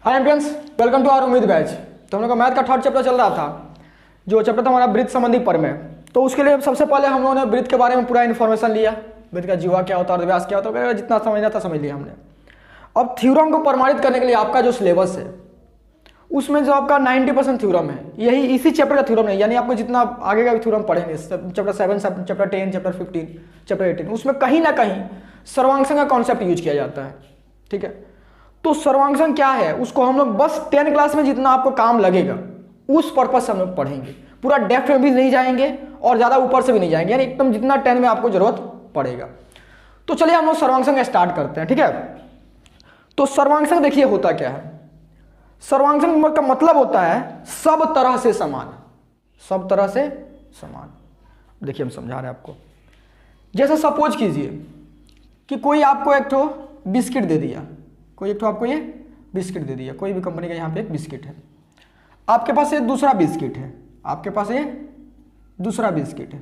Hi एम्पियंस, welcome to our उम्मीद batch. तो हम लोग का मैथ का थर्ड चैप्टर चल रहा था, जो चैप्टर था हमारा वृत्त संबंधी परमेय। तो उसके लिए सबसे पहले हम लोगों ने वृत्त के बारे में पूरा इन्फॉर्मेशन लिया, वृत्त का जीवा क्या होता है, अर्धव्यास क्या होता है, जितना समझना था समझ लिया हमने। अब थ्योरम को प्रमाणित करने के लिए आपका जो सिलेबस है उसमें जो आपका 90% थ्योरम है, यही इसी चैप्टर का थ्योरम है। यानी आपको जितना आगे का भी थ्योरम पढ़ेंगे, चैप्टर 7, चैप्टर 10, चैप्टर 15, चैप्टर 18, उसमें कहीं ना कहीं सर्वांगसंग का कॉन्सेप्ट यूज किया जाता है। ठीक है, तो सर्वांगसंग क्या है उसको हम लोग बस 10 क्लास में जितना आपको काम लगेगा उस पर्पज से हम लोग पढ़ेंगे। पूरा डेप्थ में भी नहीं जाएंगे और ज़्यादा ऊपर से भी नहीं जाएंगे, यानी एकदम जितना 10 में आपको जरूरत पड़ेगा। तो चलिए हम लोग सर्वांगसंग स्टार्ट करते हैं। ठीक है, तो सर्वांगसंग देखिए होता क्या है। सर्वांगसंग का मतलब होता है सब तरह से समान, सब तरह से समान। देखिए हम समझा रहे हैं आपको। जैसे सपोज कीजिए कि कोई आपको एक ठो बिस्किट दे दिया, कोई एक ठो आपको ये बिस्किट दे दिया, कोई भी कंपनी का यहाँ पे एक बिस्किट है, आपके पास ये दूसरा बिस्किट है, आपके पास ये दूसरा बिस्किट है।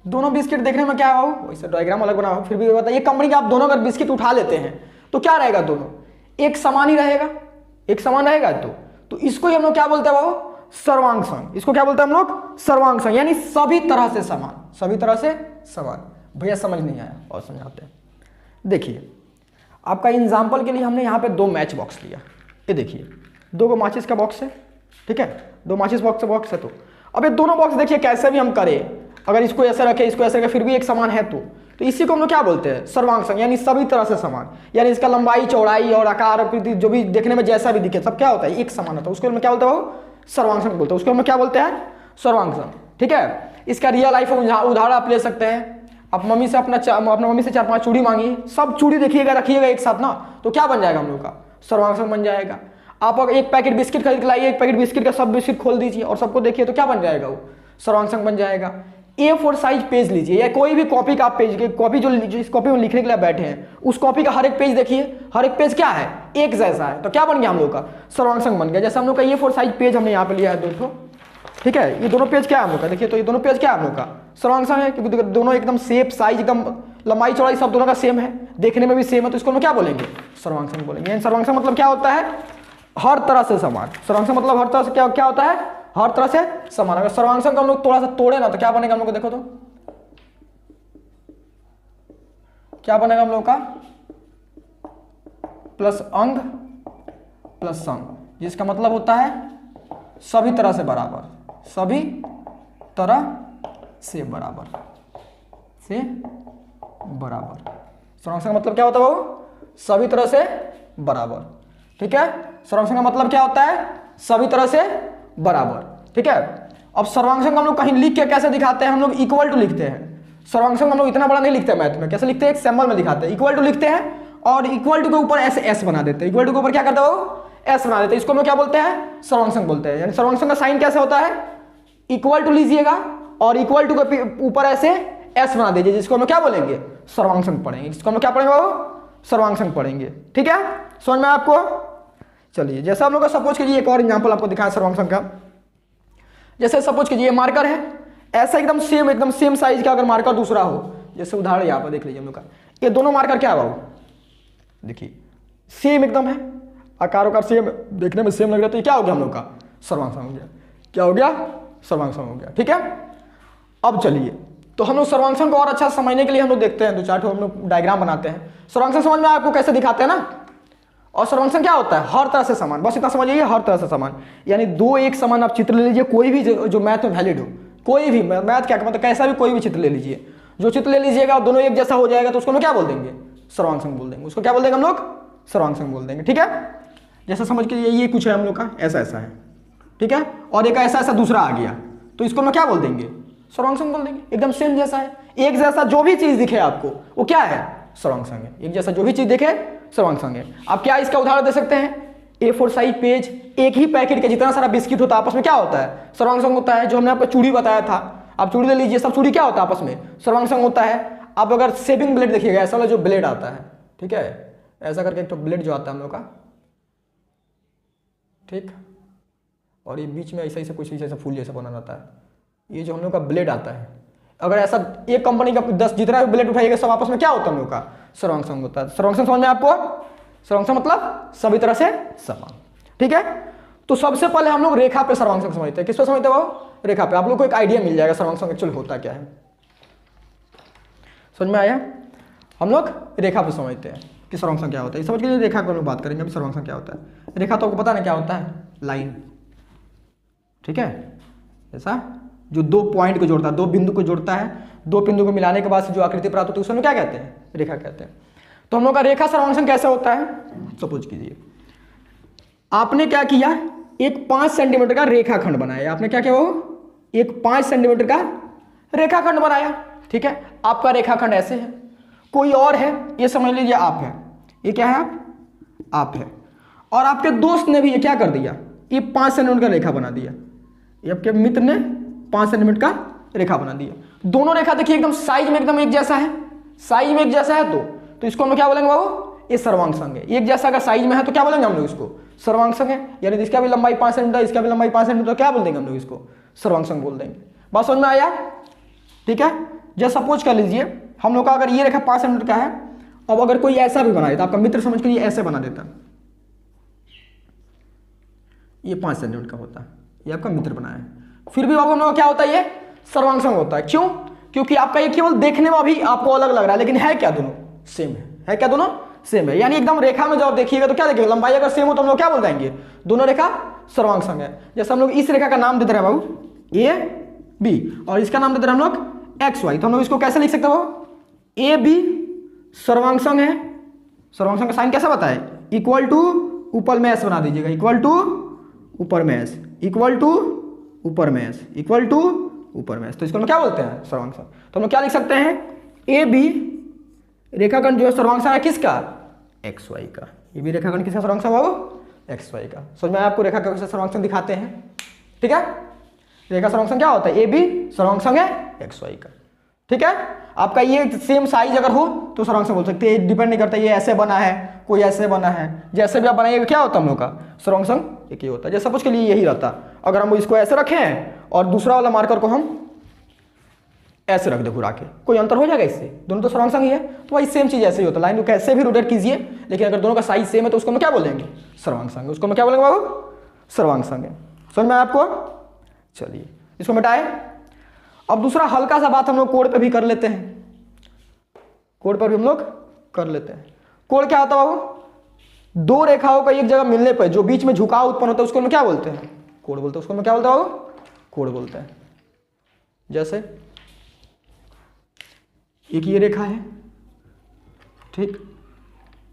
दोनों बिस्किट देखने में क्या हो, वैसे डायग्राम अलग बना हो, फिर भी बताइए कंपनी का आप दोनों अगर बिस्किट उठा लेते हैं तो क्या रहेगा, दोनों एक समान ही रहेगा, एक समान रहेगा। तो इसको ही हम लोग क्या बोलते हैं, वो सर्वांगसंग। इसको क्या बोलते हैं हम लोग, सर्वांगसंग, यानी सभी तरह से समान, सभी तरह से समान। भैया समझ नहीं आया और समझाते हैं। देखिए आपका एग्जाम्पल के लिए हमने यहाँ पे 2 मैच बॉक्स लिया। ये देखिए 2 माचिस का बॉक्स है, ठीक है, 2 माचिस बॉक्स है। तो अब ये दोनों बॉक्स देखिए कैसे भी हम करें, अगर इसको ऐसे रखे इसको ऐसे रखे फिर भी एक समान है, तो इसी को हम लोग क्या बोलते हैं, सर्वांगसंग, यानी सभी तरह से समान। यानी इसका लंबाई चौड़ाई और आकार आकृति जो भी देखने में जैसा भी दिखे सब क्या होता है, एक समान होता है। उसको हम क्या बोलते हैं, सर्वांगसंग बोलते हैं। उसको हम क्या बोलते हैं, सर्वांगसंग। ठीक है, इसका रियल लाइफ उदाहरण आप ले सकते हैं। आप मम्मी से अपना मम्मी से 4-5 चूड़ी मांगी, सब चूड़ी देखिएगा रखिएगा एक साथ ना, तो क्या बन जाएगा हम लोग का, सर्वांगसंग बन जाएगा। आप अगर एक पैकेट बिस्किट खरीद के लाइए, एक पैकेट बिस्किट का सब बिस्किट खोल दीजिए और सबको देखिए, तो क्या बन जाएगा, वो सर्वांगसंग बन जाएगा। A4 साइज पेज लीजिए या कोई भी कॉपी का पेज, कॉपी जो इस कॉपी में लिखने के लिए बैठे हैं उस कॉपी का हर एक पेज देखिए, हर एक पेज क्या है, एक जैसा है, तो क्या बन गया हम लोग का, सर्वांगसंग बन गया। जैसे हम लोग का A4 साइज पेज हमने यहाँ पे लिया है 2 ठो, ठीक है, ये दोनों पेज क्या है हम लोग का, देखिए तो ये दोनों पेज क्या है हम लोग का, सर्वांगसंग है, क्योंकि दोनों एकदम शेप साइज एकदम लंबाई चौड़ाई सब दोनों का सेम है, देखने में भी सेम है, तो इसको हम क्या बोलेंगे, सर्वांगसंग बोलेंगे। सर्वांगसंग मतलब क्या होता है, हर तरह से समान। सर्वांगसंग मतलब हर तरह से क्या होता है, हर तरह से समान। अगर सर्वांगसंग को हम लोग थोड़ा सा तोड़े ना तो क्या बनेगा हम लोग को, देखो तो क्या बनेगा हम लोग का, प्लस अंग प्लस संग, जिसका मतलब होता है सभी तरह से बराबर, सभी तरह से बराबर से बराबर। सर्वांगसंग मतलब क्या होता है, वो सभी तरह से बराबर। ठीक है, सर्वांगसंग का मतलब क्या होता है, सभी तरह से बराबर। ठीक है, अब सर्वांगसंग हम लोग कहीं लिख के कैसे दिखाते हैं, हम लोग इक्वल टू लिखते हैं। सर्वांगसंग हम लोग इतना बड़ा नहीं लिखते हैं मैथ में, कैसे लिखते हैं, एक सिंबल में दिखाते हैं, इक्वल टू लिखते हैं और इक्वल टू के ऊपर ऐसे एस बना देते हैं, इक्वल टू के ऊपर क्या करते हो, एस बना देते हैं। इसको हम लोग क्या बोलते हैं, सर्वांगसंग बोलते हैं। यानी सर्वांगसंग का साइन कैसे होता है, इक्वल टू लीजिएगा और इक्वल टू के ऊपर ऐसे एस बना दीजिए, जिसको हम लोग क्या बोलेंगे, सर्वांगसंग पढ़ेंगे। जिसको हम लोग क्या पढ़ेंगे, वो सर्वांगसंग पढ़ेंगे। ठीक है, समझ में आपको। चलिए जैसे हम लोग का सपोज कीजिए एक और एग्जांपल आपको दिखाएं सर्वांगसंग का। जैसे सपोज कीजिए मार्कर है, ऐसा एकदम सेम साइज का अगर मार्कर दूसरा हो, जैसे उदाहरण यहाँ पर देख लीजिए हम लोग का, ये दोनों मार्कर क्या है, देखिए सेम एकदम है, आकार सेम, देखने में सेम लग रहा है, तो ये क्या हो गया हम लोग का, सर्वांगसंग हो गया। क्या हो गया, सर्वांगसंग हो गया। ठीक है, अब चलिए तो हम लोग सर्वांगसंग को और अच्छा समझने के लिए हम लोग देखते हैं 2-4 हम लोग डायग्राम बनाते हैं। सर्वांगसंग समझ में आपको कैसे दिखाते हैं ना। और सर्वांगसंग क्या होता है, हर तरह से समान, बस इतना समझिए, हर तरह से समान। यानी 2 एक समान आप चित्र ले लीजिए, कोई भी जो मैथ में वैलिड हो, कोई भी मैथ क्या मतलब कैसा भी कोई भी चित्र ले लीजिए, जो चित्र ले लीजिएगा दोनों एक जैसा हो जाएगा, तो उसको हम क्या बोल देंगे, सर्वांगसंग बोल देंगे। उसको क्या बोल देंगे हम लोग, सर्वांगसंग बोल देंगे। ठीक है, जैसा समझ के ये कुछ है हम लोग का, ऐसा ऐसा है, ठीक है, और एक ऐसा ऐसा दूसरा आ गया, तो इसको हम क्या बोल देंगे, सर्वांगसंग बोल देंगे। एकदम सेम जैसा है, एक जैसा जो भी चीज दिखे आपको वो क्या है, सर्वांगसंग है। एक जैसा जो भी चीज दिखे सर्वांगसंग है। आप क्या इसका उदाहरण दे सकते हैं, A4 साइज पेज, एक ही पैकेट के जितना सारा बिस्किट होता है आपस में क्या होता है, सर्वांगसंग होता है। जो हमने आपको चूड़ी बताया था, आप चूड़ी ले लीजिए, सब चूड़ी क्या होता है आपस में, सर्वांगसंग होता है। आप अगर शेविंग ब्लेड देखिएगा, ऐसा वाला जो ब्लेड आता है, ठीक है, ऐसा करके एक तो ब्लेड जो आता है हम लोग का, ठीक, और ये बीच में ऐसा कुछ ऐसा फूल जैसा बना रहता है, ये जो हम लोग का ब्लेड आता है, अगर ऐसा एक कंपनी का 10 जितना भी ब्लेड उठाइएगा सब आपस में क्या होता है हम लोग का, सर्वांगसंग होता है। सर्वांगसंग समझ में आपको, सर्वांग मतलब सभी तरह से समान। ठीक है, तो सबसे पहले हम लोग रेखा पे सर्वांग संग समझते हैं। किस पे समझते हैं बाबू? रेखा पे। आप लोग को एक आइडिया मिल जाएगा सर्वांग संग एक्चुअली होता क्या है। समझ में आया? हम लोग रेखा पे समझते हैं कि सर्वांग संग क्या होता है। समझ के लिए रेखा को हम लोग बात करेंगे अभी। सर्वांग संग क्या होता है? रेखा तो आपको पता ना क्या होता है? लाइन। ठीक है, ऐसा जो दो पॉइंट को जोड़ता है, दो बिंदु को जोड़ता है, दो बिंदु को मिलाने के बाद से जो आकृति प्राप्त होती है उसे हम क्या कहते हैं? रेखा कहते हैं। तो हम लोग का रेखा सर्वांग संग कैसे होता है? सपोज कीजिए आपने क्या किया, एक 5 सेंटीमीटर का रेखाखंड बनाया। आपने क्या किया? वो एक 5 सेंटीमीटर का रेखाखंड बनाया। ठीक है, आपका रेखाखंड ऐसे है, कोई और है, ये समझ लीजिए आप है, ये क्या है? आप है। और आपके दोस्त ने भी ये क्या कर दिया, ये 5 सेंटीमीटर का रेखा बना दिया। ये आपके मित्र ने 5 सेंटीमीटर का रेखा बना दिया। दोनों रेखा देखिए एकदम साइज में एकदम एक जैसा है, साइज में एक जैसा है, तो इसको हम क्या बोलेंगे बाबू? ये सर्वांग संग है। एक जैसा अगर साइज में है तो क्या बोलेंगे हम लोग इसको? सर्वांग संग है। यानी इसका भी लंबाई 5 सेंटीमीटर, इसका भी लंबाई 5 सेंटीमीटर, तो क्या बोल देंगे हम लोग इसको? सर्वांग संग बोल देंगे। बात समझ में आया? ठीक है, जैसे सपोज कर लीजिए हम लोग का अगर ये रेखा 5 सेंटीमीटर का है, अब अगर कोई ऐसा भी बना देता, आपका मित्र समझ के ये ऐसे बना देता, ये 5 सेंटीमीटर का होता है, ये आपका मित्र बनाया है, फिर भी बाबू हम लोग क्या होता है? ये सर्वांग संग होता है। क्यों? क्योंकि आपका ये केवल देखने में भी आपको अलग लग रहा है, लेकिन है क्या? दोनों सेम है क्या? दोनों सेम है। यानी एकदम रेखा में जब देखिएगा तो क्या देखिएगा, लंबाई अगर सेम हो तो हम लोग क्या बोल देंगे? दोनों रेखा सर्वांग संग है। जैसे हम लोग इस रेखा का नाम देते रहे बाबू ए बी, और इसका नाम देते रहे हम लोग एक्स वाई, तो हम लोग इसको कैसे लिख सकते हो? ए बी सर्वांग संग है। सर्वांग संग का साइन कैसा बताए? इक्वल टू ऊपर में एस बना दीजिएगा, इक्वल टू ऊपर में एस, इक्वल टू ऊपर में एस, इक्वल टू ऊपर में एस। तो इसको हम क्या बोलते हैं? सर्वांग संग। तो हम लोग क्या लिख सकते हैं? ए बी रेखाखंड जो है सर्वांग संग है किसका? एक्स वाई का। ये भी रेखाखंड किसका सर्वांग संग हो? एक्स वाई का। समझ में आपको रेखा कैसे सर्वांग संग दिखाते हैं? ठीक है, रेखा सर्वांग संग क्या होता है? ए बी सर्वांग संग है एक्स वाई का। ठीक है, आपका ये सेम साइज अगर हो तो सर्वांग संग बोल सकते हैं। डिपेंड नहीं करता ये ऐसे बना है, कोई ऐसे बना है, जैसे भी आप बनाइएगा क्या होता है हम लोग का? सर्वांग संग एक ही होता है। जैसे सपोज के लिए यही रहता, अगर हम इसको ऐसे रखें और दूसरा वाला मार्कर को हम ऐसे रख दे घुरा के, कोई अंतर हो जाएगा इससे? दोनों तो सर्वांग संग ही है। तो वही सेम चीज ऐसे ही होता है, लाइन को कैसे भी रोटेट कीजिए, लेकिन अगर दोनों का साइज सेम है तो उसको हम क्या बोलेंगे? सर्वांग संग। उसको हम क्या बोलेंगे बाबू? सर्वांग संग है। समझ में आया आपको? चलिए इसको मिटाए। अब दूसरा हल्का सा बात हम लोग कोण पे भी कर लेते हैं। कोण पर भी हम लोग कर लेते हैं। कोण क्या होता है बाबू? दो रेखाओं का एक जगह मिलने पर जो बीच में झुकाव उत्पन्न होता है उसको हम क्या बोलते हैं? कोण बोलते हैं। उसको हम क्या बोलते हैं बाबू? कोण बोलते हैं। जैसे एक ये रेखा है, ठीक,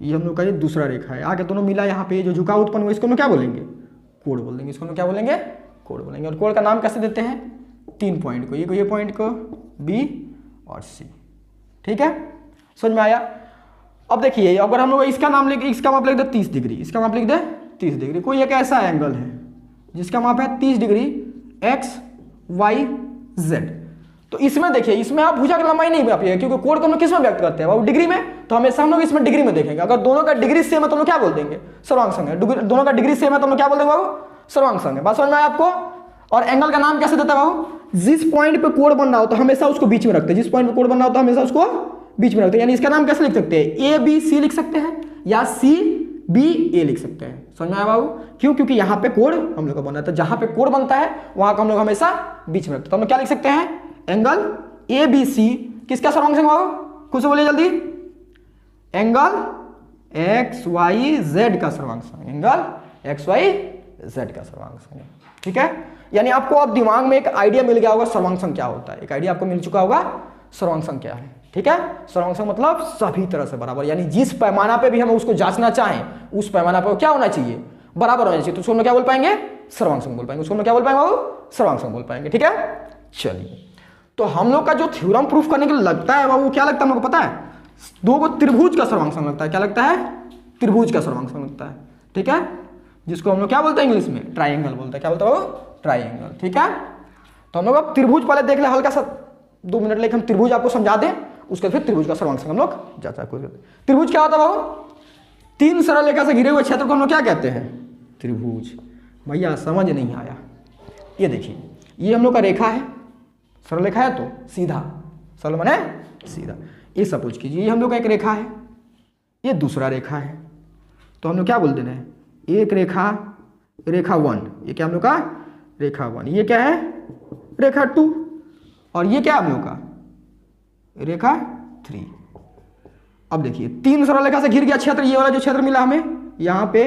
ये हम लोग का ये दूसरा रेखा है, आगे दोनों मिला यहाँ पे जो झुकाव उत्पन्न हुआ इसको हम क्या बोलेंगे? कोण बोल देंगे। इसको हम क्या बोलेंगे? कोण बोलेंगे। और कोण का नाम कैसे देते हैं? 3 पॉइंट को, ये पॉइंट को बी और सी। ठीक है, समझ में आया? अब देखिए अगर हम लोग इसका नाम लिख, इसका माप लिख दे 30 डिग्री, इसका माप लिख दे 30 डिग्री। कोई एक ऐसा एंगल है जिसका माप है 30 डिग्री एक्स वाई जेड। तो इसमें देखिए, इसमें आप भुजा की लंबाई नहीं मापिएगा क्योंकि कोण को हम लोग किस में व्यक्त करते हैं? वो डिग्री में। तो हमेशा हम लोग इसमें डिग्री में देखेंगे। अगर दोनों का डिग्री सेम है तो हम लोग क्या बोल देंगे? सर्वांग संग है। दोनों का डिग्री सेम है तो हम लोग क्या बोल देंगे बाबू? सर्वांग संग है। बात समझ में आया आपको? और एंगल का नाम कैसे देता है बाबू? जिस पॉइंट पे कोण बन रहा हो तो हमेशा उसको बीच में रखते हैं। जिस पॉइंट पे कोण बन रहा हो तो हमेशा उसको बीच में रखते हैं। यानी इसका नाम कैसे लिख सकते हैं? ए बी सी लिख सकते हैं या सी बी ए लिख सकते हैं। समझ में आया बाबू? क्यों? क्योंकि यहाँ पे कोण हम लोग का बना है, तो जहां पे कोण बनता है वहां को हम लोग हमेशा बीच में रखते हैं। तो हम लोग क्या लिख सकते हैं? एंगल ए बी सी किसका सर्वांग संग बाबू? खुद से बोलिए जल्दी। एंगल एक्स वाई जेड का सर्वांग संग। एंगल एक्स वाई जेड का सर्वांग संग। ठीक है, यानी आपको अब दिमाग में एक आइडिया मिल गया होगा सर्वांग संग क्या होता है। एक आइडिया आपको मिल चुका होगा सर्वांग संग क्या है। ठीक है, सर्वांग संग मतलब सभी तरह से बराबर, यानी जिस पैमाना पे भी हम उसको जांचना चाहें उस पैमाना पे क्या होना चाहिए? बराबर होना चाहिए। तो उसको हम क्या बोल पाएंगे? सर्वांग संग बोल पाएंगे। उसको हम क्या बोल पाएंगे बाबू? सर्वांग संग बोल पाएंगे। ठीक है, चलिए तो हम लोग का जो थ्योरम प्रूफ करने के लिए लगता है बाबू, क्या लगता है हम लोग को पता है? दो को त्रिभुज का सर्वांग संग लगता है। क्या लगता है? त्रिभुज का सर्वांग संग लगता है। ठीक है, जिसको हम लोग क्या बोलते हैं इंग्लिश में? ट्राइंगल बोलते हैं। क्या बोलते हैं बाबू? ट्राइंगल। ठीक है, तो हम लोग अब त्रिभुज पहले देख ले, हल्का सा 2 मिनट लेके हम त्रिभुज आपको समझा दें, उसके फिर त्रिभुज का सर्वांग संग हम लोग जाता है। त्रिभुज क्या होता है बाबू? 3 सरल रेखा से घिरे हुए क्षेत्र को हम लोग क्या कहते हैं? त्रिभुज। भैया समझ नहीं आया? ये देखिए, ये हम लोग का रेखा है, सरल रेखा है तो सीधा, सरल माने सीधा। ये सपोज कीजिए ये हम लोग का एक रेखा है, ये दूसरा रेखा है, तो हम लोग क्या बोल देना है, एक रेखा, रेखा 1, ये क्या हम लोग का रेखा 1, ये क्या है रेखा 2, और ये क्या हम लोग का रेखा 3। अब देखिए 3 सरल रेखा से घिर गया क्षेत्र, ये वाला जो क्षेत्र मिला हमें यहाँ पे,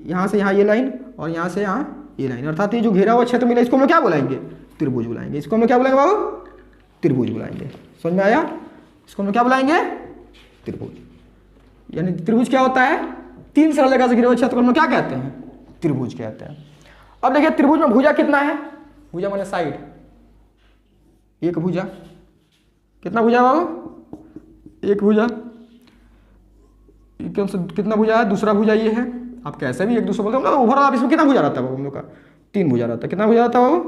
यहाँ से यहाँ ये लाइन और यहाँ से यहाँ ये लाइन, अर्थात ये जो घेरा हुआ क्षेत्र मिला इसको हम लोग क्या बुलाएंगे, त्रिभुज बुलाएंगे। इसको हम लोग क्या बुलाएंगे बाबू, त्रिभुज बुलाएंगे। समझ में आया, इसको हम लोग क्या बुलाएंगे, त्रिभुज। यानी त्रिभुज क्या होता है, 3 सरल रेखा से घिरे हुए क्षेत्र को हम लोग क्या कहते हैं, त्रिभुज कहते हैं। अब देखिए त्रिभुज में भुजा कितना है, भुजा माने साइड, एक भुजा, कितना भुजा बाबू, एक भुजा, कितना भुजा है, दूसरा भुजा ये है। आप कैसे भी एक दूसरे बोलते हो, ओवरऑल आप इसमें कितना भुजा रहता है बाबू हम लोग का, 3 भुजा रहता है। कितना भुजा रहता है बाबू,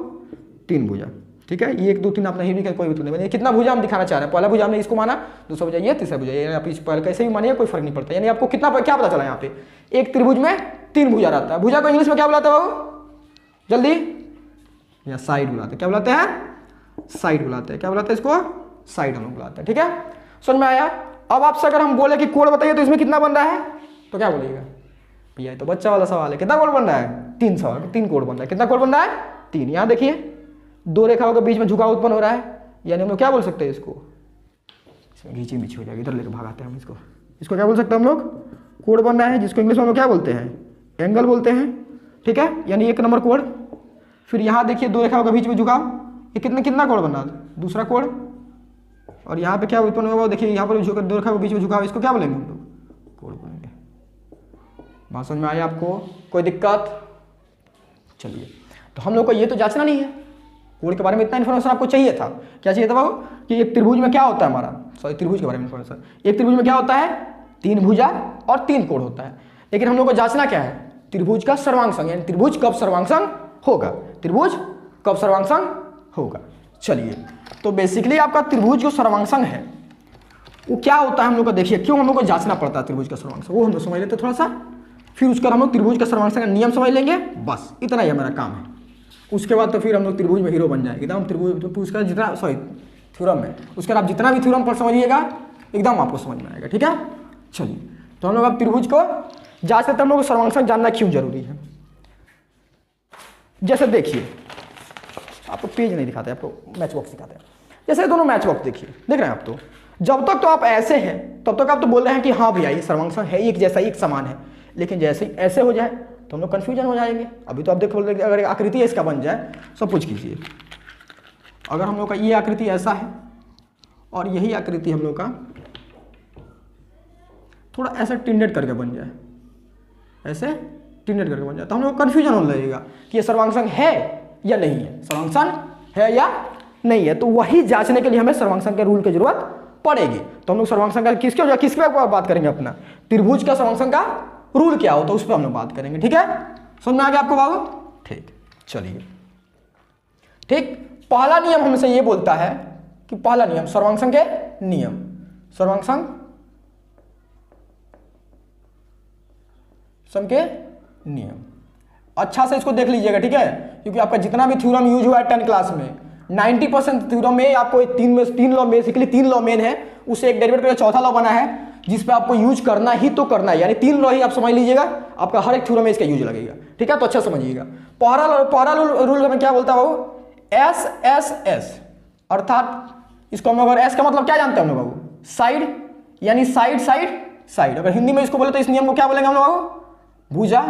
3 भुजा। ठीक है, ये 1 2 3 आप नहीं भी कोई मतलब नहीं, कितना भुजा हम दिखाना चाह रहे हैं। पहला भुजा हमने इसको माना, दूसरा भुजा ये, तीसरा भुजा ये, आप इस पहले कैसे भी मानिए कोई फर्क नहीं पड़ता। यानी आपको कितना क्या पता चला यहाँ पे, एक त्रिभुज में 3 भुजा रहता है। भुजा को इंग्लिश में क्या बुलाते हैं बाबू, जल्दी, या साइड बुलाते हैं। क्या बुलाते हैं, साइड बुलाते हैं। क्या बुलाते हैं इसको, साइड हम लोग बुलाते हैं। ठीक है, समझ में आया। अब आपसे अगर हम बोले कि कोण बताइए तो इसमें कितना बन रहा है, तो क्या बोलिएगा भैया, तो बच्चा वाला सवाल है, कितना कोण बन रहा है, 3 सवाल, 3 कोण बन रहा है। कितना कोण बन रहा है, 3। यहाँ देखिए 2 रेखाओं के बीच में झुकाव उत्पन्न हो रहा है, यानी हम लोग क्या बोल सकते हैं इसको, घींची बीची हो जाएगी, इधर लेकर भागाते हैं हम इसको। इसको क्या बोल सकते हैं हम लोग, कोण बन रहा है, जिसको इंग्लिश में हम लोग क्या बोलते हैं, एंगल बोलते हैं। ठीक है, यानी 1 नंबर कोण। फिर यहाँ देखिए 2 रेखाओं के बीच में झुकाव, ये कितना कोण बन रहा है, दूसरा कोण। और यहाँ पे क्या उत्पन्न होगा, देखिए यहाँ पर 2 रेखाओं के बीच में झुकाव, इसको क्या बोलेंगे हम लोग, कोण बोलेंगे। बात समझ में आया आपको, कोई दिक्कत। चलिए, तो हम लोग को ये तो जांचना नहीं है, कोण के बारे में इतना इन्फॉर्मेशन आपको चाहिए था। क्या चाहिए था बाबू, कि एक त्रिभुज में क्या होता है हमारा, सॉरी त्रिभुज के बारे में इन्फॉर्मेशन, एक त्रिभुज में क्या होता है, 3 भुजा और 3 कोण होता है। लेकिन हम लोग को जांचना क्या है, त्रिभुज का सर्वांग, यानी त्रिभुज कब सर्वांग होगा, त्रिभुज कब सर्वांग होगा। चलिए, तो बेसिकली आपका त्रिभुज जो सर्वांग है वो क्या होता है हम लोग का, देखिए क्यों हम लोग को जांचना पड़ता है त्रिभुज का सर्वांग, वो हम लोग समझ लेते थोड़ा सा, फिर उसका हम लोग त्रिभुज का सर्वांग का नियम समझ लेंगे, बस इतना ही हमारा काम है। उसके बाद तो फिर हम लोग त्रिभुज में हीरो बन जाएंगे एकदम। त्रिभुज तो उसका जितना, सॉरी थ्योरम है, उसका आप जितना भी थ्योरम पर समझिएगा एकदम आपको समझ में आएगा। ठीक है, चलिए, तो हम लोग अब त्रिभुज को जांच लेते हैं, हम लोग को सर्वांग जानना क्यों जरूरी है। जैसे देखिए, आपको पेज नहीं दिखाते, आपको मैच बॉक्स दिखाते हैं। जैसे दोनों मैच बॉक्स देखिए, देख रहे हैं आप, तो जब तक तो आप ऐसे हैं तब तक आप तो बोल रहे हैं कि हाँ भैया ये सर्वांग है, एक जैसा एक समान है। लेकिन जैसे ही ऐसे हो जाए तो हम लोग कन्फ्यूजन हो जाएंगे। अभी तो आप देखो, अगर एक आकृति इसका बन जाए, सब कुछ कीजिए, अगर हम लोग का ये आकृति ऐसा है और यही आकृति हम लोग का थोड़ा ऐसा टिंडेड करके बन जाए, ऐसे टिंडेड करके बन जाए, तो हम लोग कन्फ्यूजन होने लगेगा कि ये सर्वांग है या नहीं है, सर्वांग है या नहीं है। तो वही जांचने के लिए हमें सर्वांग के रूल की जरूरत पड़ेगी। तो हम लोग सर्वांग का किस पे बात करेंगे, अपना त्रिभुज का सर्वांग का रूल क्या होता है उस पर हम लोग बात करेंगे। ठीक है, समझ में आ गया आपको बाबू। ठीक, चलिए, ठीक, पहला नियम हमसे ये बोलता है कि पहला नियम सर्वांग के नियम, सर्वांग के नियम, अच्छा से इसको देख लीजिएगा। ठीक है, क्योंकि आपका जितना भी थ्योरम यूज हुआ है 10 क्लास में, 90% थ्योरम में आपको 3 लॉ, बेसिकली 3 लॉ मेन है, उससे एक डेरिवेट करके चौथा लॉ बना है जिस पे आपको यूज करना ही तो करना है। यानी 3 लॉ ही आप समझ लीजिएगा, आपका हर एक थ्योरम में इसका यूज लगेगा। ठीक है, तो अच्छा समझिएगा। पहला रूल में क्या बोलता है बाबू, एस एस एस, अर्थात इसको हम लोग, अगर एस का मतलब क्या जानते हैं हम लोग बाबू, साइड, यानी साइड साइड साइड। अगर हिंदी में इसको बोले तो इस नियम को क्या बोलेंगे हम लोग बाबू, भुजा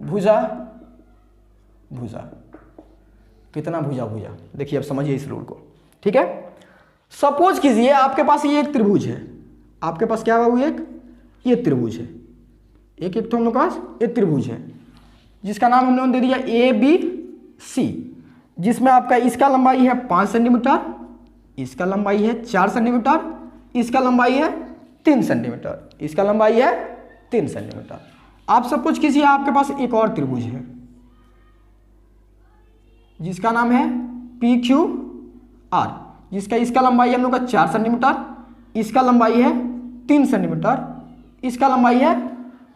भुजा भुजा। कितना भुजा भुजा, देखिए अब समझिए इस रूल को। ठीक है, सपोज कीजिए आपके पास ये एक त्रिभुज है, आपके पास क्या बाबू, एक ये त्रिभुज है, एक तो हम लोग के पास एक त्रिभुज है जिसका नाम हम लोगों ने दे दिया ABC, जिसमें आपका इसका लंबाई है 5 सेंटीमीटर, इसका लंबाई है 4 सेंटीमीटर, इसका लंबाई है 3 सेंटीमीटर, इसका लंबाई है 3 सेंटीमीटर। आप सपोज कीजिए आपके पास एक और त्रिभुज है जिसका नाम है PQR, जिसका इसका लंबाई हम लोग का 4 सेंटीमीटर, इसका लंबाई है 3 सेंटीमीटर, इसका लंबाई है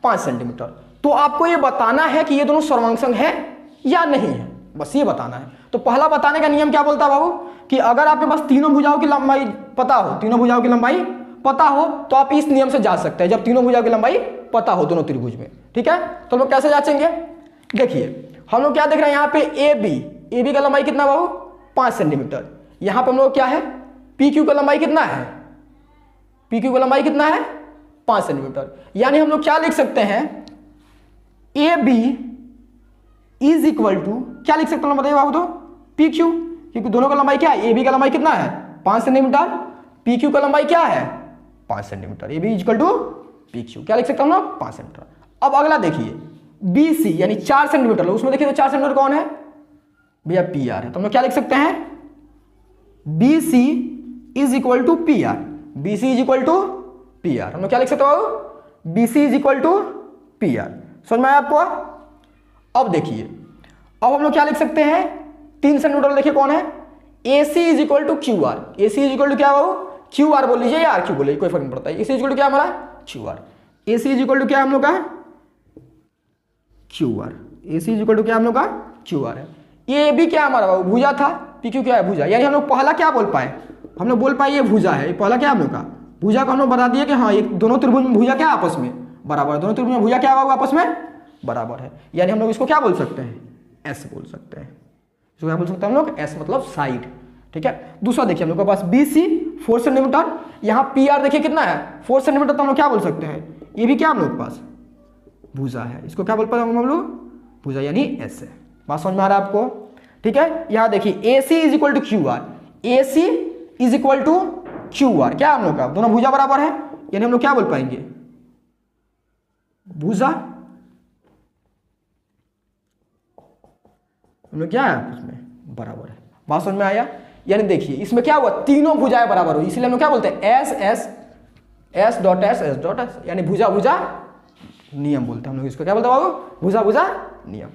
5 सेंटीमीटर। तो आपको ये बताना है कि ये दोनों सर्वांग है या नहीं है, बस ये बताना है। तो पहला बताने का नियम क्या बोलता है बाबू, कि अगर आपके पास तीनों भुजाओं की लंबाई पता हो, तीनों भुजाओं की लंबाई पता हो, तो आप इस नियम से जा सकते हैं। जब तीनों भुजाओं की लंबाई पता हो दोनों त्रिभुज में, ठीक है। तो हम लोग कैसे जांचेंगे, देखिए हम लोग क्या देख रहे हैं यहाँ पे ए बी का लंबाई कितना बाबू 5 सेंटीमीटर। यहाँ पे हम लोग क्या है पी क्यू का लंबाई कितना है, पी क्यू का लंबाई कितना है 5 सेंटीमीटर। यानी हम लोग क्या लिख सकते हैं A B is equal to क्या लिख सकते हैं बताइए बाबू, तो पी क्यू, क्योंकि दोनों का लंबाई क्या है, ए बी का लंबाई कितना है 5 सेंटीमीटर, पी क्यू का लंबाई क्या है 5 centimetre, A B is equal to P Q क्या लिख सकते हैं हम लोग 5 सेंटीमीटर। अब अगला देखिए बी सी यानी 4 सेंटीमीटर, उसमें देखिए तो 4 सेंटीमीटर कौन है भैया पी आर है। तो हम लोग क्या लिख सकते हैं B C is equal to P R, B C is equal to P R. हम लोग क्या लिख सकते हो B C is equal to P R, समझ में आया आपको। अब देखिए अब हम लोग क्या लिख सकते हैं 3 सेंटीमीटर देखिए कौन है A C is equal to Q R, A C is equal to क्या हो क्यू आर बोल लीजिए या आर क्यू बोल लीजिए कोई फर्क नहीं पड़ता है। A C is equal to क्या हमारा Q R, A C is equal to क्या हम लोग का Q R, A C is equal to क्या हम लोग का क्यू आर है। ये भी क्या हमारा बाबू भुजा था, पी क्यू क्या है भुजा, यानी हम लोग पहला क्या बोल पाए, हम लोग बोल पाए ये भुजा है, पहला क्या हम लोग का भुजा को हम लोग बता दिए कि हाँ ये दोनों त्रिभुज में भुजा क्या आपस में बराबर है, दोनों त्रिभुज में भुजा क्या होगा आपस में बराबर है। यानी हम लोग इसको क्या बोल सकते हैं एस बोल सकते हैं, इसको क्या बोल सकते हैं हम लोग एस मतलब साइड, ठीक है। दूसरा देखिए हम लोग के पास बी सी 4 सेंटीमीटर, यहाँ पी आर देखिए कितना है 4 सेंटीमीटर, तो हम लोग क्या बोल सकते हैं ये भी क्या हम लोग के पास भुजा है, इसको क्या बोल पाए हम लोग भुजा यानी एस है। बात समझ में आ रहा है आपको, ठीक है। यहाँ देखिए A C is equal to Q R, A C is equal to Q R क्या हम लोग का दोनों भुजा बराबर है, यानी हम लोग क्या बोल पाएंगे भुजा, हम लोग क्या है उसमें बराबर है। बात समझ में आया, यानी देखिए इसमें क्या हुआ तीनों भुजाएं बराबर हुई, इसलिए हम लोग क्या बोलते हैं S S S dot S S dot S, यानी भुजा भुजा नियम बोलते हैं हम लोग इसको, क्या बोलते हैं बाबू भुजा भुजा नियम।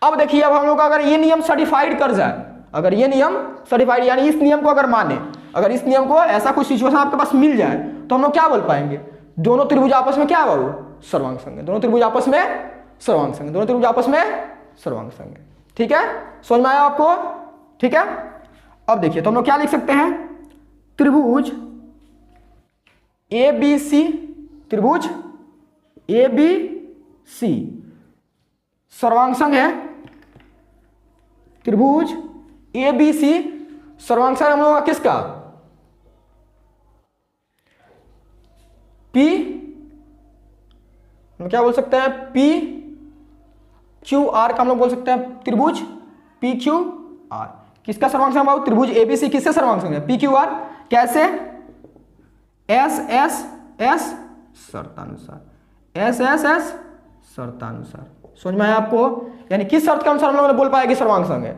अब देखिए अब हम लोग अगर ये नियम सर्टिफाइड कर जाए, अगर ये नियम सर्टिफाइड यानी इस नियम को अगर माने, अगर इस नियम को ऐसा कुछ सिचुएशन आपके पास मिल जाए तो हम लोग क्या बोल पाएंगे दोनों त्रिभुज आपस में क्या बाबू सर्वांग संग है, दोनों त्रिभुज आपस में सर्वांग संग, दोनों त्रिभुज आपस में सर्वांग संग, ठीक है। समझ में आया आपको, ठीक है। अब देखिए तो हम लोग क्या लिख सकते हैं त्रिभुज ए बी सी, त्रिभुज ए बी सी सर्वांग संग है, त्रिभुज ए बी सी सर्वांग संग हम लोग का किसका पी, हम क्या बोल सकते हैं पी क्यू आर का हम लोग बोल सकते हैं त्रिभुज पी क्यू आर, किसका सर्वांग संग बाबू त्रिभुज एबीसी किससे सर्वांग संग है पी क्यू आर, कैसे एस एस एस शर्तानुसार, एस एस एस शर्तानुसार। समझ में आया आपको, यानी किस शर्त के अनुसार हम लोग ने बोल पाया कि सर्वांग संग है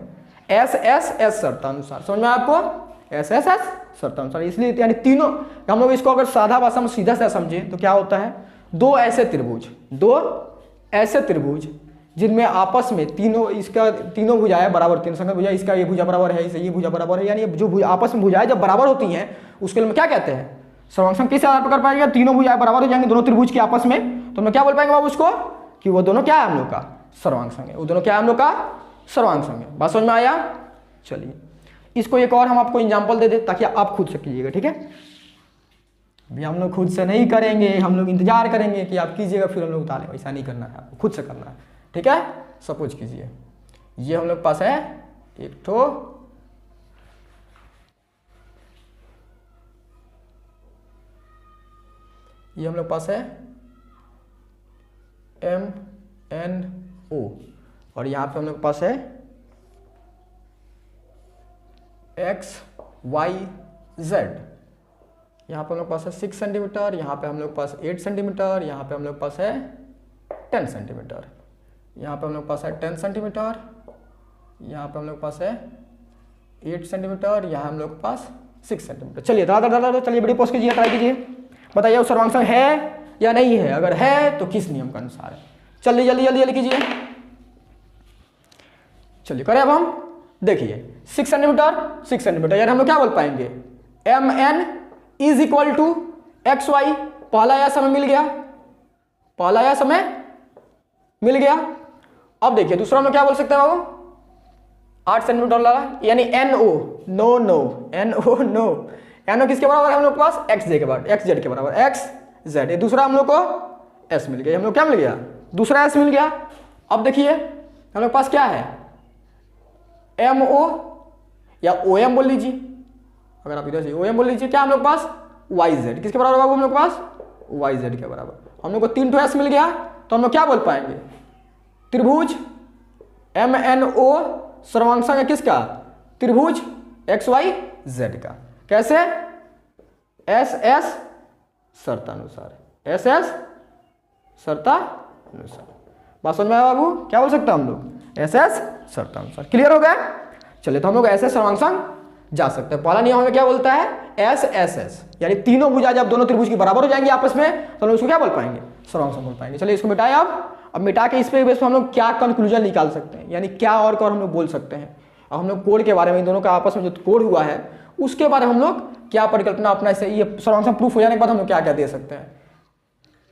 एस एस एस शर्तानुसार। समझ में आया आपको एस एस एस शर्तानुसार, इसलिए यानी तीनों हम लोग इसको अगर सादा भाषा में सीधा से समझे तो क्या होता है दो ऐसे त्रिभुज जिनमें आपस में तीनों इसका तीनों भुजाएं बराबर, तीन संग भुजा, इसका ये भुजा बराबर है, इसे ये भुजा बराबर है, यानी जो आपस में भुजाएं जब बराबर होती हैं उसके लिए क्या कहते हैं सर्वांग संग। किस आधार पर कर पाएंगे तीनों भुजाएं बराबर हो जाएंगे दोनों त्रिभुज के आपस में, तो हम क्या बोल पाएंगे बाबू उसको कि वो दोनों क्या है हम लोग का सर्वांग संग है, वो दोनों क्या है हम लोग का सर्वांग संग है। बात समझ में आया। चलिए इसको एक और हम आपको एग्जाम्पल दे दें ताकि आप खुद से कीजिएगा, ठीक है। अभी हम लोग खुद से नहीं करेंगे, हम लोग इंतजार करेंगे कि आप कीजिएगा फिर हम लोग उतारें, वैसा नहीं करना है, आपको खुद से करना है, ठीक है। सपोज कीजिए ये हम लोग पास है एक तो ये हम लोग पास है एम एन ओ और यहाँ पे हम लोग पास है एक्स वाई जेड, यहाँ पे हम लोग पास है 6 सेंटीमीटर, यहाँ पे हम लोग पास 8 सेंटीमीटर, यहाँ पे हम लोग पास है 10 सेंटीमीटर, यहाँ पे हम लोग पास है 10 सेंटीमीटर, यहाँ पे हम लोग पास है 8 सेंटीमीटर, यहाँ हम लोग पास 6 सेंटीमीटर। चलिए दादा चलिए बड़ी पोस्ट कीजिए, ट्राई कीजिए, बताइए वो सर्वांग संग है या नहीं है, अगर है तो किस नियम के अनुसार है। चलिए जल्दी जल्दी जल्दी कीजिए, चलिए करें। अब हम देखिए 6 सेंटीमीटर यानी हम लोग क्या बोल पाएंगे M N is equal to X Y, पहला यह समय मिल गया, पहला यह समय मिल गया। अब देखिए दूसरा हम लोग क्या बोल सकते हैं बाबू 8 सेंटीमीटर लगा, यानी N O no no N O no, N O किसके बराबर है हम लोग के पास एक्स जे के बराबर, एक्स जेड के बराबर एक्स जेड। ये दूसरा हम लोग को एस मिल गया, हम लोग क्या मिल गया, दूसरा एस मिल गया। अब देखिए हम लोग पास क्या है, एम ओ या ओ एम बोल लीजिए, अगर आप इधर से ओ एम बोल लीजिए, क्या हम लोग पास वाई जेड, किसके बराबर होगा हम लोग पास, वाई जेड के बराबर। हम लोग को 3 ठो एस मिल गया, तो हम लोग क्या बोल पाएंगे, त्रिभुज एम एन ओ सर्वांशांक है किसका, त्रिभुज एक्स वाई जेड का। कैसे, एस एस शर्तानुसार, एस एस शर्तानुसार। बात समझ में आया बाबू, क्या बोल सकते हैं हम लोग, एस एस शर्तानुसार। क्लियर हो गया। चलिए तो हम लोग एस एस सर्वांशांक जा सकते हैं। पहला नियम हमें क्या बोलता है, एस एस एस, यानी तीनों भुजा जब दोनों त्रिभुज की बराबर हो जाएंगे आपस में, तो हम लोग इसको क्या बोल पाएंगे, सर्वांशांक बोल पाएंगे। चलिए इसको मिटाएं अब मिटा के इस पे बेस पर हम लोग क्या कंक्लूजन निकाल सकते हैं, यानी क्या और हम लोग बोल सकते हैं। अब हम लोग कोड के बारे में, इन दोनों का आपस में जो कोड हुआ है उसके बारे में हम लोग क्या परिकल्पना अपना, इससे ये सर्वांशांक प्रूफ हो जाने के बाद हम लोग क्या क्या दे सकते हैं।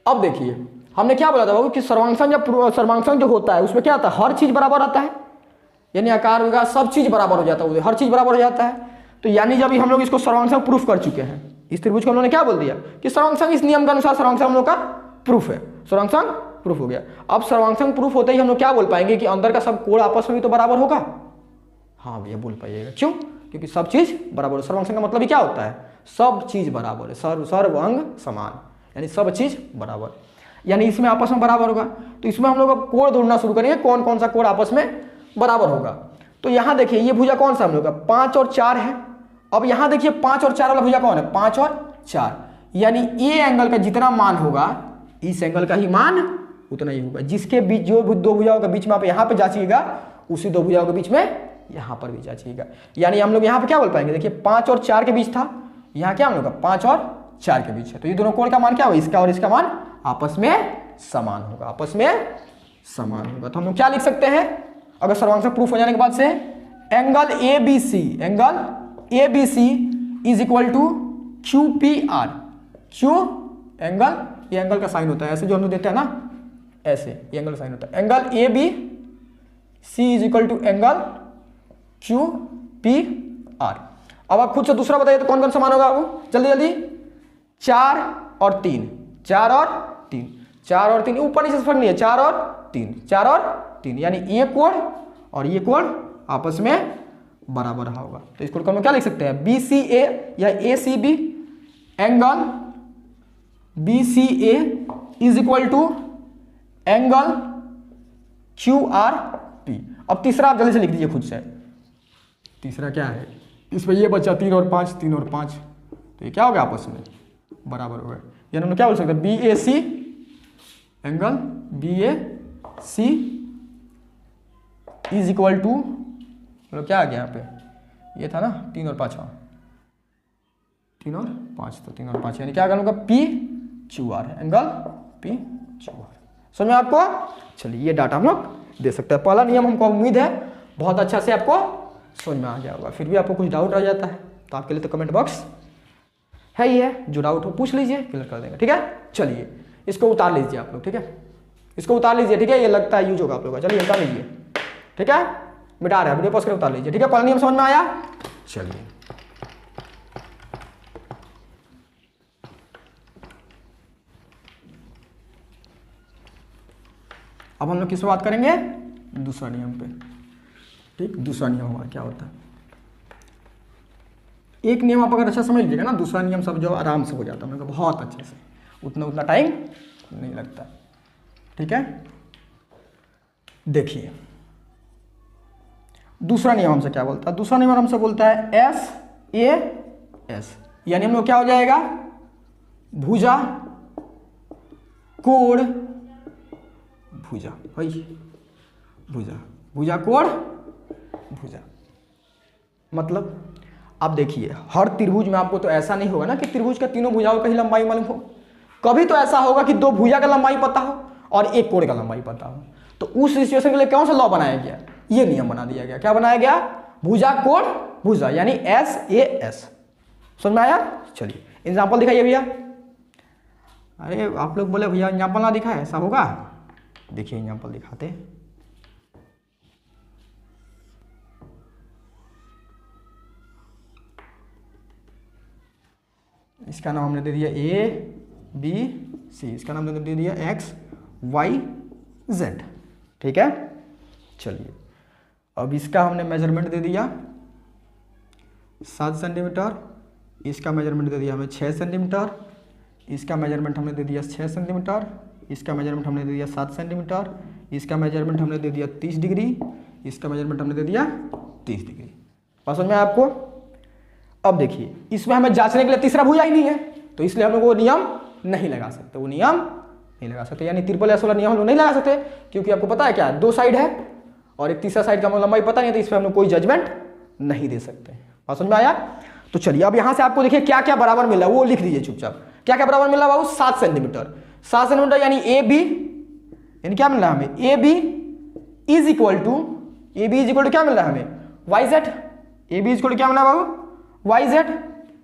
अब देखिए हमने क्या बोला था बाबू कि सर्वांशांक जो होता है उसमें क्या आता है, हर चीज बराबर आता है, यानी आकार विकार सब चीज बराबर हो जाता है, हर चीज बराबर हो जाता है। तो यानी जब हम लोग इसको सर्वांशांक प्रूफ कर चुके हैं, इस त्रिभुज को हम लोगों ने क्या बोल दिया कि सर्वांशांक इस नियम के अनुसार सर्वांशांक हम लोग का प्रूफ है, सर्वांशांक प्रूफ हो गया। अब सर्वांशांक प्रूफ होते ही हम लोग क्या बोल पाएंगे कि अंदर का सब कोण आपस में भी तो बराबर होगा। हाँ भैया बोल पाइएगा, क्यों, क्योंकि सब चीज बराबर है। सर्वांशांक का मतलब ही क्या होता है, सब चीज बराबर है, सर्व अंग समान, यानी सब चीज बराबर, यानी इसमें आपस में बराबर होगा। तो इसमें हम लोग अब कोण ढूंढना शुरू करेंगे, कौन कौन सा कोण आपस में बराबर होगा। तो यहाँ देखिए ये भुजा कौन सा हम लोग का 5 और 4 है। अब यहाँ देखिए 5 और 4 वाला भुजा कौन है, 5 और 4, यानी ये एंगल का जितना मान होगा इस एंगल का ही मान उतना ही होगा। जिसके बीच जो दो भुजाओं के बीच में आप यहाँ पे जांचिएगा, उसी दो भुजाओं के बीच में यहाँ पर भी जांचिएगा। यानी हम लोग यहाँ पे क्या बोल पाएंगे, देखिए 5 और 4 के बीच था, यहाँ क्या हम लोग का 5 और 4 के बीच है, तो ये दोनों कोण का मान क्या होगा, इसका और इसका मान आपस में समान होगा, आपस में समान होगा। तो हम लोग क्या लिख सकते हैं, अगर सर्वांशांक प्रूफ हो जाने के बाद से, angle A B C, angle A B C is equal to Q P R. Q angle, ये एंगल का साइन होता है, ऐसे जो हम लोग देते हैं ना, ऐसे ये एंगल साइन होता है। Angle A B C is equal to angle Q P R. अब आप खुद से दूसरा बताइए तो कौन कौन समान होगा वो, जल्दी जल्दी। 4 और 3, 4 और 3, 4 और 3, ऊपर नीचे से फर्क नहीं है, 4 और 3, 4 और 3, यानी ये कोण और ये कोण आपस में बराबर रहा होगा। तो इस कोण को हम क्या लिख सकते हैं, बी सी ए या A C B, angle B C A is equal to angle Q R P. अब तीसरा आप जल्दी से लिख दीजिए खुद से, तीसरा क्या है, इसमें ये बचा 3 और 5, 3 और 5, तो ये क्या हो गया आपस में बराबर हो गया। यानी हम क्या बोल सकते हैं, B A C, angle B A C is equal to, मतलब क्या आ गया यहाँ पे, ये था ना 3 और 5, 3 और 5, तो 3 और 5 यानी क्या होगा पी क्यू आर है, एंगल पी क्यू आर। समझ में आपको। चलिए ये डाटा हम लोग दे सकते हैं। पहला नियम हमको उम्मीद है बहुत अच्छा से आपको समझ में आ गया होगा। फिर भी आपको कुछ डाउट रह जाता है तो आपके लिए तो कमेंट बॉक्स है ही है, जो डाउट हो पूछ लीजिए, क्लियर कर देंगे, ठीक है। चलिए इसको उतार लीजिए आप लोग, ठीक है, इसको उतार लीजिए, ठीक है, ये लगता है यूज होगा आप लोग का, चलिए उतार लीजिए, ठीक है, मिटा रहा है वीडियो पॉज कर उतार लीजिए, ठीक है। पहला नियम समझ में आया। चलिए अब हम लोग किस बात करेंगे, दूसरा नियम पे, ठीक। दूसरा नियम हमारा क्या होता है, एक नियम आप अगर अच्छा समझ लीजिएगा ना, दूसरा नियम सब जो आराम से हो जाता है हम लोग बहुत अच्छे से, उतना टाइम नहीं लगता, ठीक है। देखिए दूसरा नियम हमसे क्या बोलता है, दूसरा नियम हमसे बोलता है एस ए एस, यानी हम लोग क्या हो जाएगा, भुजा कोण भुजा, भुजा भुजा कोण भुजा। मतलब अब देखिए हर त्रिभुज में आपको तो ऐसा नहीं होगा ना कि त्रिभुज के तीनों भुजाओं की लंबाई मालूम हो, कभी तो ऐसा होगा कि दो भुजा का लंबाई पता हो और एक कोण का लंबाई पता हो। तो उस सिचुएशन के लिए कौन सा लॉ बनाया गया, ये नियम बना दिया गया। क्या बनाया गया, भुजा कोण भुजा, यानी एस ए एस। समझ में आया। चलिए एग्जाम्पल दिखाइए भैया। अरे आप लोग बोले भैया एग्जाम्पल ना दिखाए, ऐसा होगा, देखिए एग्जाम्पल दिखाते हैं। इसका नाम हमने दे दिया ए बी सी, इसका नाम दे दिया एक्स वाई जेड। ठीक है, चलिए अब इसका हमने मेजरमेंट दे दिया 7 सेंटीमीटर, इसका मेजरमेंट दे दिया हमें 6 सेंटीमीटर, इसका मेजरमेंट हमने दे दिया 6 सेंटीमीटर, इसका मेजरमेंट हमने दे दिया 7 सेंटीमीटर, इसका मेजरमेंट हमने दे दिया 30 डिग्री, इसका मेजरमेंट हमने दे दिया 30 डिग्री। बात समझ में आपको? अब देखिए इसमें हमें जांचने के लिए तीसरा भुजा ही नहीं है, तो इसलिए हम लोग वो नियम नहीं लगा सकते, वो नियम नहीं लगा सकते, यानी ट्रिपल एस वाला नियम हम लोग नहीं लगा सकते, क्योंकि आपको पता है क्या, 2 साइड है और एक तीसरा साइड का हम लंबाई पता नहीं है, तो इसमें हम लोग कोई जजमेंट नहीं दे सकते। बात समझ में आया? तो चलिए अब यहां से आपको देखिए क्या क्या बराबर मिला वो लिख दीजिए चुपचाप। क्या क्या बराबर मिला बाबू? 7 सेंटीमीटर। 7 सेंटीमीटर यानी ए बी, यानी क्या मिल रहा है हमें? A B is equal to क्या मिल रहा है हमें? Y Z. A B is equal to क्या मिला बाबू? वाई जेड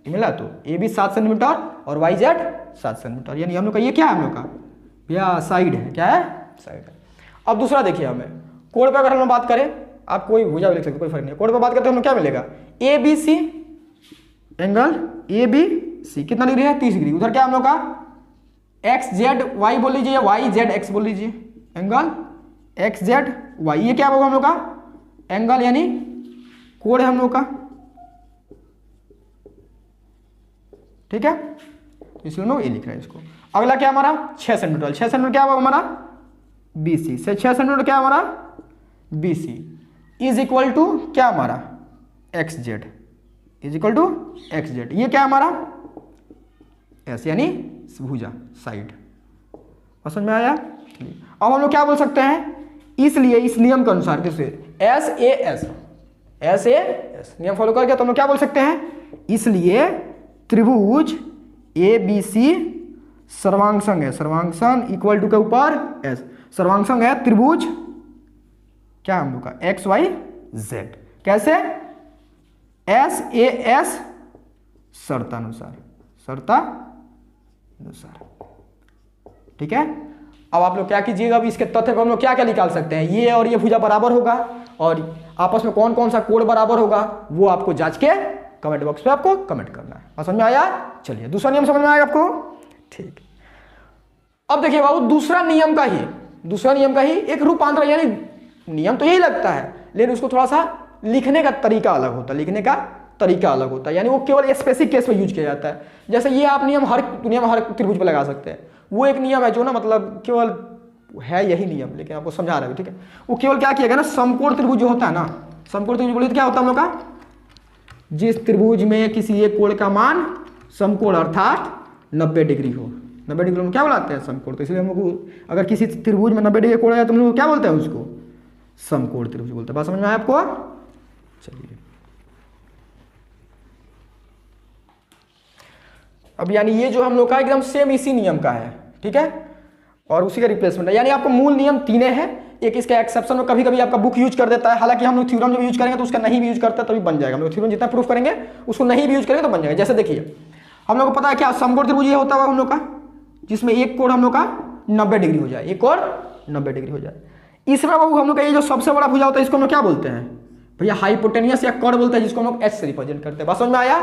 मिला, तो ए बी 7 सेंटीमीटर और वाई जेड 7 सेंटीमीटर, यानी हम लोग का ये क्या है, हम लोग का भैया साइड है। क्या है? साइड है। अब दूसरा देखिए हमें कोण पे अगर हम बात करें, आप कोई भुजा लिख सकते, कोई फर्क नहीं है, कोण पे बात करते हैं हम क्या मिलेगा? A B C, angle A B C कितना डिग्री है? 30 डिग्री। उधर क्या हम लोग का एक्स जेड वाई बोल लीजिए या वाई जेड एक्स बोल लीजिए, एंगल एक्स जेड वाई, ये क्या होगा हम लोग का एंगल यानी कोण है हम लोग का। ठीक है, इसलिए हम लोग ये लिख रहे हैं इसको। अगला क्या हमारा 6 सेंटीमीटर। 6 सेंटीमीटर क्या होगा हमारा? बी सी से 6 सेंटीमीटर क्या हमारा? B C is equal to क्या हमारा? X Z is equal to X Z, ये क्या हमारा? एस यानी भुजा साइड। समझ में आया? अब हम लोग क्या बोल सकते हैं, इसलिए इस नियम के अनुसार किससे S A S, S A S नियम फॉलो करके तो हम लोग क्या बोल सकते हैं, इसलिए त्रिभुज ए बी सी सर्वांगसंग है, सर्वांगसंग इक्वल टू के ऊपर एस, सर्वांगसंग है त्रिभुज क्या हम लोग का एक्स वाई जेड। कैसे? एस ए एस शर्तानुसार, शर्तानुसार। ठीक है, अब आप लोग क्या कीजिएगा, अब इसके तथ्य को हम लोग क्या क्या निकाल सकते हैं, ये और ये भुजा बराबर होगा और आपस में कौन कौन सा कोण बराबर होगा वो आपको जांच के कमेंट बॉक्स में आपको कमेंट करना है। समझ में आया? चलिए दूसरा नियम समझ में आया आपको? ठीक। अब देखिए बाबू दूसरा नियम का ही एक रूपांतर, यानी नियम तो यही लगता है लेकिन उसको थोड़ा सा लिखने का तरीका अलग होता है, यानी वो केवल स्पेसिफिक केस में यूज किया जाता है। जैसे ये आप नियम हर दुनिया में हर त्रिभुज पर लगा सकते हैं, वो एक नियम है जो ना मतलब केवल है यही नियम, लेकिन आपको समझा रहा है। ठीक है, वो केवल क्या किया गया ना, समकोण त्रिभुज जो होता है ना, समकोण त्रिभुज बोलिए तो क्या होता है हम लोग का, जिस त्रिभुज में किसी एक कोण का मान समकोण अर्थात 90 डिग्री हो, 90 डिग्री में क्या बुलाते हैं? समकोण। तो इसलिए हम लोग अगर किसी त्रिभुज में 90 डिग्री कोण है तो हम लोग क्या बोलते हैं उसको? समकोण त्रिभुज बोलते हैं। बात समझ में आया आपको? चलिए अब यानी ये जो हम लोग का एकदम सेम इसी नियम का है। ठीक है, और उसी का रिप्लेसमेंट है, यानी आपको मूल नियम 3 है, एक इसका एक्सेप्शन में कभी कभी आपका बुक यूज कर देता है, हालांकि हम लोग थ्योरम जब यूज करेंगे तो उसका नहीं भी यूज करता है तभी बन जाएगा। हम लोग थ्योरम जितना प्रूफ करेंगे उसको नहीं भी यूज करेंगे तो बन जाएगा। जैसे देखिए हम लोग को पता है क्या समकोण त्रिभुज ये होता है हम लोग का, जिसमें एक कोण हम लोग का 90 डिग्री हो जाए, एक कोण 90 डिग्री हो जाए। इसमें बाबू हम लोग का ये जो सबसे बड़ा भुजा होता है इसको हम लोग क्या बोलते हैं भैया? हाइपोटेनियस या कर्ण बोलते हैं, जिसको हम लोग एच से रिप्रेजेंट करते हैं। बात समझ में आया?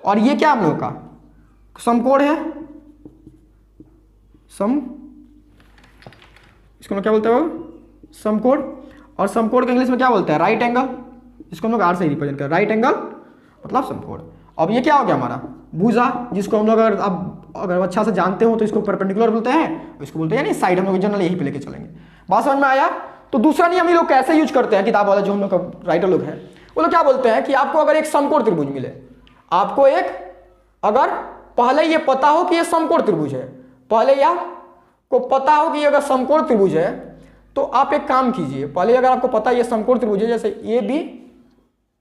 और ये क्या हम लोग का समकोण है, इसको हम क्या बोलते हैं समकोण, और समकोण के इंग्लिश में क्या बोलते हैं? राइट एंगल, जिसको हम लोग आर से रिप्रेजेंट करते हैं, राइट एंगल मतलब समकोण। अब ये क्या हो गया हमारा भुजा, जिसको हम लोग अगर अच्छा से जानते हो तो इसको परपेंडिकुलर बोलते हैं, इसको बोलते हैं यानी साइड, हम लोग जनरल यही पे लेके चलेंगे। बात समझ में आया? तो दूसरा नियम ये लोग कैसे यूज करते हैं, किताब वाले जो हम लोग राइटर लोग हैं वो लोग क्या बोलते हैं कि आपको अगर एक समकोण त्रिभुज मिले, आपको एक अगर पहले ये पता हो कि ये समकोण त्रिभुज है, पहले या को पता हो कि अगर समकोण त्रिभुज है तो आप एक काम कीजिए, पहले अगर आपको पता है ये समकोण त्रिभुज है, जैसे ए बी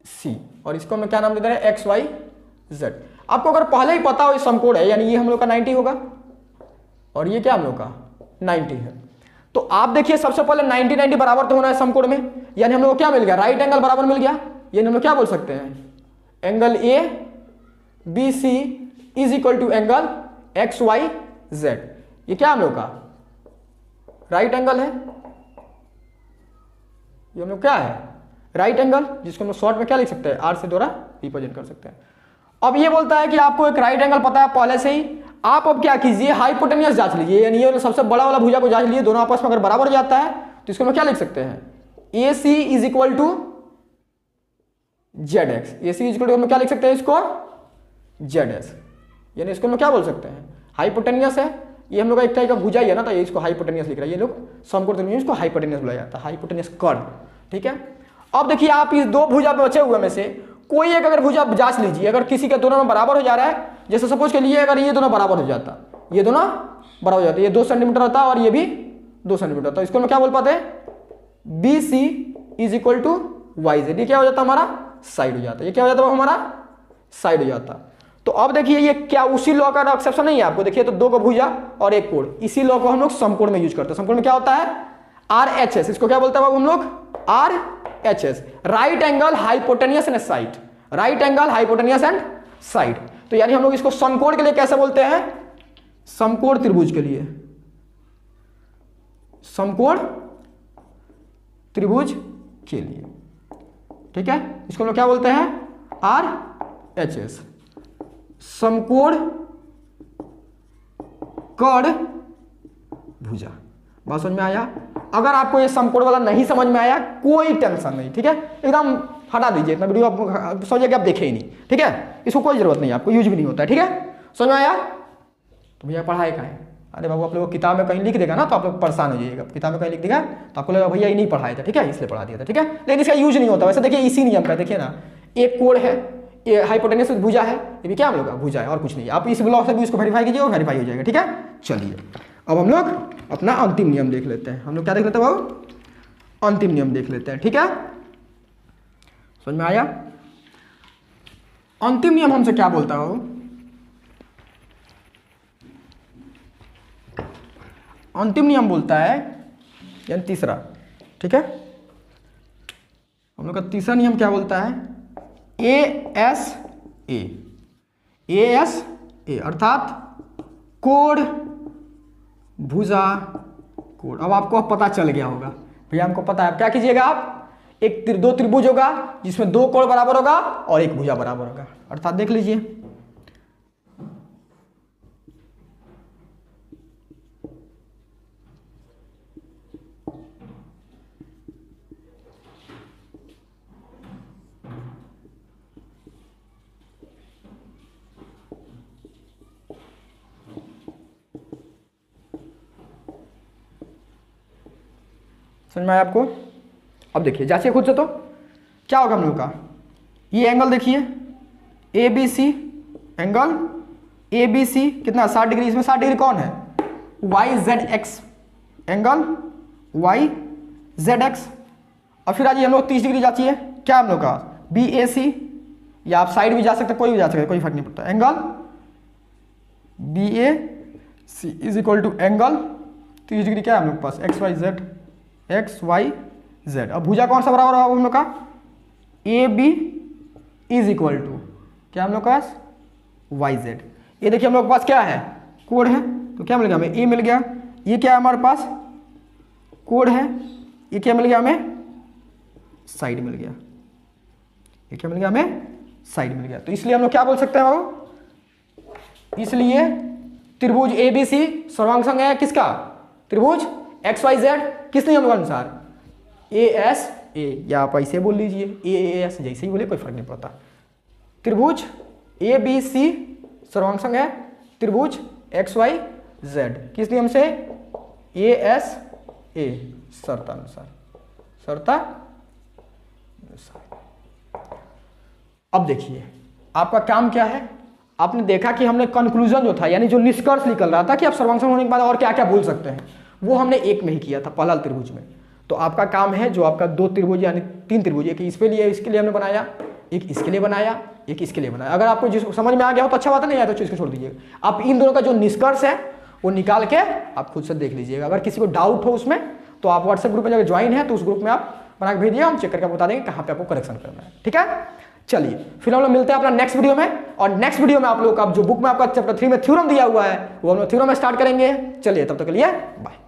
सी और इसको मैं क्या नाम दे रहे हैं एक्स वाई जेड, आपको अगर पहले ही पता हो ये समकोण है, यानी ये हम लोग का 90 होगा और ये क्या हम लोग का 90 है, तो आप देखिए सबसे पहले 90 बराबर तो होना है समकोण में, यानी हम लोग को क्या मिल गया? राइट एंगल बराबर मिल गया। यानी हम लोग क्या बोल सकते हैं? Angle A B C is equal to angle X Y Z. ये क्या हम लोग का राइट एंगल है, ये हम लोग क्या है? राइट एंगल, जिसको हम लोग शॉर्ट में क्या लिख सकते हैं? आर से द्वारा रिप्रेजेंट कर सकते हैं। अब ये बोलता है कि आपको एक राइट एंगल पता है पहले से ही, आप अब क्या कीजिए, हाइपोटेनियस जांच लीजिए, यानी ये सबसे बड़ा वाला भुजा को जांच लीजिए, दोनों आपस में अगर बराबर हो जाता है तो इसको हम क्या लिख सकते हैं, A C is equal to Z X. A C is equal to हम क्या लिख सकते हैं इसको, जेड एस, यानी इसको हम क्या बोल सकते हैं, हाइपोटेनियस है, ये हम लोग का एक टाइप का भुजा ही है ना, तो ये इसको हाइपोटेनियस लिख रहा है, ये लोग समकोण त्रिभुज इसको हाइपोटेनियस बुलाया जाता है, हाइपोटेनियस कर्व। ठीक है, अब देखिए आप इस दो भुजा पे बचे हुए में से कोई एक अगर भुजा जांच लीजिए, अगर किसी के दोनों में बराबर हो जा रहा है, जैसे सपोज के लिए अगर ये दोनों बराबर हो जाता, ये दोनों बराबर हो जाते, ये 2 सेंटीमीटर होता और ये भी 2 सेंटीमीटर होता, इसको हम क्या बोल पाते हैं, B C is equal to Y Z. ये क्या हो जाता हमारा, साइड हो जाता, ये क्या हो जाता है हमारा, साइड हो जाता। तो अब देखिए ये क्या उसी लॉ का एक्सेप्शन नहीं है आपको, देखिए तो 2 का भुजा और एक कोण, इसी लॉ को हम लोग समकोण में यूज करते हैं। समकोण में क्या होता है, आर एच एस, इसको क्या बोलते हैं हम लोग, R H S, right angle hypotenuse and side, right angle hypotenuse and side. तो यानी हम लोग इसको समकोण के लिए कैसे बोलते हैं, समकोण त्रिभुज के लिए, समकोण त्रिभुज के लिए। ठीक है, इसको हम लोग क्या बोलते हैं, आर एच एस, समकोण कर्ण भुजा। बात समझ में आया? अगर आपको ये समकोण वाला नहीं समझ में आया कोई टेंशन नहीं, ठीक है, एकदम हटा दीजिए, इतना वीडियो आप समझिए कि आप देखे ही नहीं। ठीक है, इसको कोई जरूरत नहीं, आपको यूज भी नहीं होता है। ठीक है, समझ में आया? तो भैया पढ़ाई का है, अरे बाबू आप लोग किताब में कहीं लिख देगा ना तो आप लोग परेशान हो जाइएगा, किताब में कहीं लिख देगा तो आपको लगेगा भैया ये नहीं पढ़ाया था, ठीक है, इसलिए पढ़ा दिया था। ठीक है, लेकिन इसका यूज नहीं होता। वैसे देखिए इसी नियम का देखिए ना, एक कोण है, ये हाइपोटेनियस भुजा है, ये भी क्या हम लोग का भुजा है और कुछ नहीं। आप इस ब्लॉक से भी इसको वेरीफाई कीजिए, वो वेरीफाई हो जाएगा। ठीक है, चलिए अब हम लोग अपना अंतिम नियम देख लेते हैं। हम लोग क्या देख लेते हैं बाबू, अंतिम नियम देख लेते हैं। ठीक है, समझ में आया? अंतिम नियम हमसे क्या बोलता है, अंतिम नियम बोलता है, यानी तीसरा। ठीक है, हम लोग का तीसरा नियम क्या बोलता है, A S A, A S A अर्थात कोण भुजा कोण। अब आपको पता चल गया होगा भैया, हमको पता है। क्या कीजिएगा आप, एक दो त्रिभुज होगा जिसमें 2 कोण बराबर होगा और एक भुजा बराबर होगा, अर्थात देख लीजिए समझ में आया आपको? अब देखिए जांचिए खुद से, तो क्या होगा हम लोग का, ये एंगल देखिए A B C, angle A B C कितना 60 डिग्री, इसमें 60 डिग्री कौन है, Y Z X, angle Y Z X. और फिर आज हम लोग 30 डिग्री जांचिए, क्या हम लोग का बी ए सी, या आप साइड भी जा सकते, कोई भी जा सकते, कोई फर्क नहीं पड़ता। Angle B A C is equal to angle 30 degree क्या है हम लोग के पास, X Y Z, X Y Z. अब भुजा कौन सा बराबर होगा हम लोग का, A B is equal to क्या हम लोग का वाई जेड। ये देखिए हम लोग के पास क्या है, कोण है, तो क्या मिल गया हमें, ए मिल गया। ये क्या है हमारे पास, कोण है, ये क्या मिल गया हमें, साइड मिल गया। ये क्या मिल गया हमें, साइड मिल गया। तो इसलिए हम लोग क्या बोल सकते हैं बाबू, इसलिए त्रिभुज ए बी सी सर्वांग संग है किसका, त्रिभुज एक्स वाई जेड, किस नियम के अनुसार, ए एस ए, या आप ऐसे बोल लीजिए ए एस, जैसे ही बोले कोई फर्क नहीं पड़ता। त्रिभुज ए बी सी सर्वांग संग है त्रिभुज एक्स वाई जेड, किस नियम से, ए एस ए, शर्तानुसार, शर्तानुसार। अब देखिए आपका काम क्या है, आपने देखा कि हमने कंक्लूजन जो था, यानी जो निष्कर्ष निकल रहा था कि आप सर्वांग संग होने के बाद और क्या क्या बोल सकते हैं, वो हमने एक में ही किया था, पहला त्रिभुज में। तो आपका काम है जो आपका 2 त्रिभुज यानी 3 त्रिभुज, एक इस पे लिए, इसके लिए हमने बनाया, एक इसके लिए बनाया, एक इसके लिए बनाया। अगर आपको जिसको समझ में आ गया हो तो अच्छा बात है, नहीं आया तो चीज़ को छोड़ दीजिएगा। आप इन दोनों का जो निष्कर्ष है वो निकाल के आप खुद से देख लीजिएगा। अगर किसी को डाउट हो उसमें तो आप व्हाट्सएप ग्रुप में जाकर ज्वाइन है, तो उस ग्रुप में आप बना के भेजिए, हम चेक करके बता देंगे कहाँ पे आपको करेक्शन करना है। ठीक है, चलिए फिर हम लोग मिलते हैं अपना नेक्स्ट वीडियो में। और नेक्स्ट वीडियो में आप लोग का जो बुक में आपका चैप्टर 3 में थ्योरम दिया हुआ है वो हम लोग थ्योरम में स्टार्ट करेंगे। चलिए तब तक के लिए बाय।